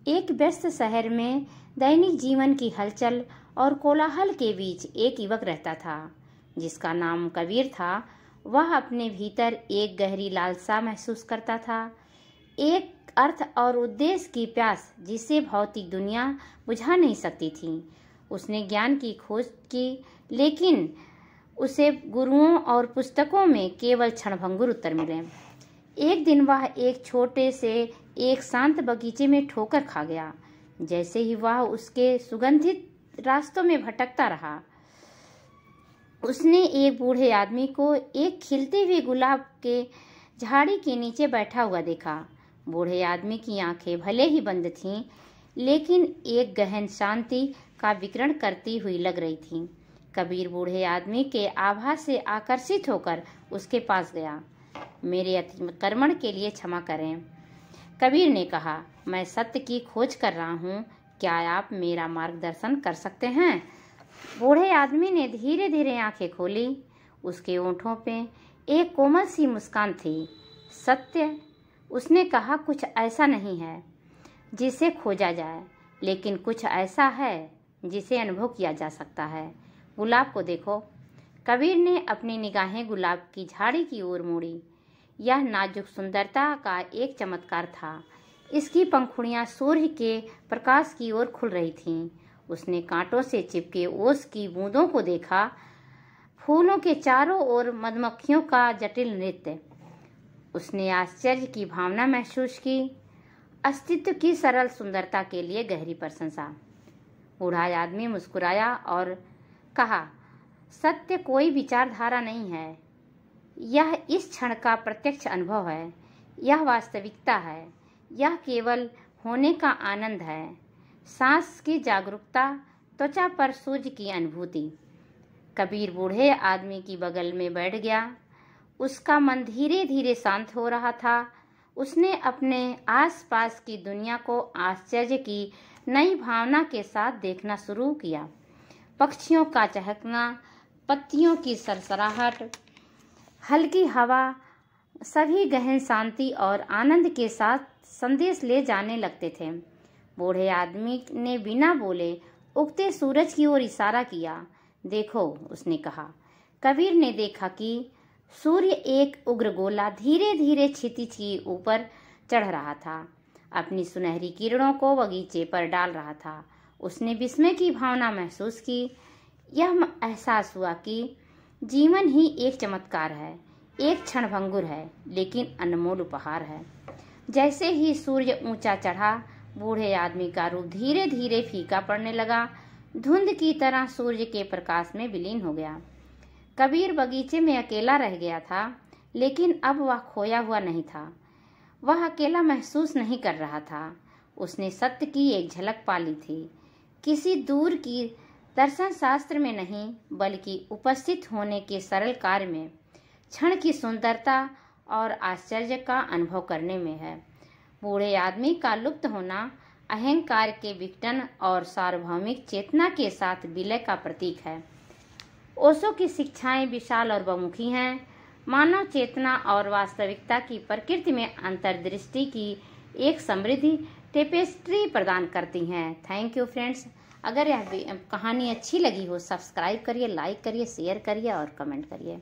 एक व्यस्त शहर में दैनिक जीवन की हलचल और कोलाहल के बीच एक युवक रहता था जिसका नाम कबीर था। वह अपने भीतर एक गहरी लालसा महसूस करता था, एक अर्थ और उद्देश्य की प्यास जिसे भौतिक दुनिया बुझा नहीं सकती थी। उसने ज्ञान की खोज की, लेकिन उसे गुरुओं और पुस्तकों में केवल क्षणभंगुर उत्तर मिले। एक दिन वह एक छोटे से एक शांत बगीचे में ठोकर खा गया। जैसे ही वह उसके सुगंधित रास्तों में भटकता रहा, उसने एक बूढ़े आदमी को एक खिलते हुए गुलाब के झाड़ी के नीचे बैठा हुआ देखा। बूढ़े आदमी की आंखें भले ही बंद थीं, लेकिन एक गहन शांति का विकिरण करती हुई लग रही थीं। कबीर बूढ़े आदमी के आभास से आकर्षित होकर उसके पास गया। मेरे अतिक्रमण के लिए क्षमा करें, कबीर ने कहा। मैं सत्य की खोज कर रहा हूँ, क्या आप मेरा मार्गदर्शन कर सकते हैं? बूढ़े आदमी ने धीरे धीरे आंखें खोली। उसके होठों पे एक कोमल सी मुस्कान थी। सत्य, उसने कहा, कुछ ऐसा नहीं है जिसे खोजा जाए, लेकिन कुछ ऐसा है जिसे अनुभव किया जा सकता है। गुलाब को देखो। कबीर ने अपनी निगाहें गुलाब की झाड़ी की ओर मोड़ी। यह नाजुक सुंदरता का एक चमत्कार था। इसकी पंखुड़ियां सूर्य के प्रकाश की ओर खुल रही थीं। उसने कांटों से चिपके ओस की बूंदों को देखा, फूलों के चारों ओर मधुमक्खियों का जटिल नृत्य। उसने आश्चर्य की भावना महसूस की, अस्तित्व की सरल सुंदरता के लिए गहरी प्रशंसा। बूढ़ा आदमी मुस्कुराया और कहा, सत्य कोई विचारधारा नहीं है, यह इस क्षण का प्रत्यक्ष अनुभव है। यह वास्तविकता है, यह केवल होने का आनंद है। सांस की जागरूकता, त्वचा पर सूर्य की अनुभूति। कबीर बूढ़े आदमी की बगल में बैठ गया। उसका मन धीरे धीरे शांत हो रहा था। उसने अपने आसपास की दुनिया को आश्चर्य की नई भावना के साथ देखना शुरू किया। पक्षियों का चहकना, पत्तियों की सरसराहट, हल्की हवा, सभी गहन शांति और आनंद के साथ संदेश ले जाने लगते थे। बूढ़े आदमी ने बिना बोले उगते सूरज की ओर इशारा किया। देखो, उसने कहा। कबीर ने देखा कि सूर्य एक उग्र गोला धीरे धीरे क्षितिज के ऊपर चढ़ रहा था, अपनी सुनहरी किरणों को बगीचे पर डाल रहा था। उसने विस्मय की भावना महसूस की। यह एहसास हुआ कि जीवन ही एक चमत्कार है, एक क्षणभंगुर है, लेकिन अनमोल उपहार है। जैसे ही सूर्य ऊंचा चढ़ा, बूढ़े आदमी का रूप धीरे धीरे फीका पड़ने लगा, धुंध की तरह सूर्य के प्रकाश में विलीन हो गया। कबीर बगीचे में अकेला रह गया था, लेकिन अब वह खोया हुआ नहीं था। वह अकेला महसूस नहीं कर रहा था। उसने सत्य की एक झलक पाली थी, किसी दूर की दर्शन शास्त्र में नहीं, बल्कि उपस्थित होने के सरल कार्य में, क्षण की सुंदरता और आश्चर्य का अनुभव करने में है। बूढ़े आदमी का लुप्त होना अहंकार के विघटन और सार्वभौमिक चेतना के साथ विलय का प्रतीक है। ओशो की शिक्षाएं विशाल और बहुमुखी हैं। मानव चेतना और वास्तविकता की प्रकृति में अंतर्दृष्टि की एक समृद्धि टेपेस्ट्री प्रदान करती हैं। Thank you friends. अगर यह कहानी अच्छी लगी हो, सब्सक्राइब करिए, लाइक करिए, शेयर करिए और कमेंट करिए।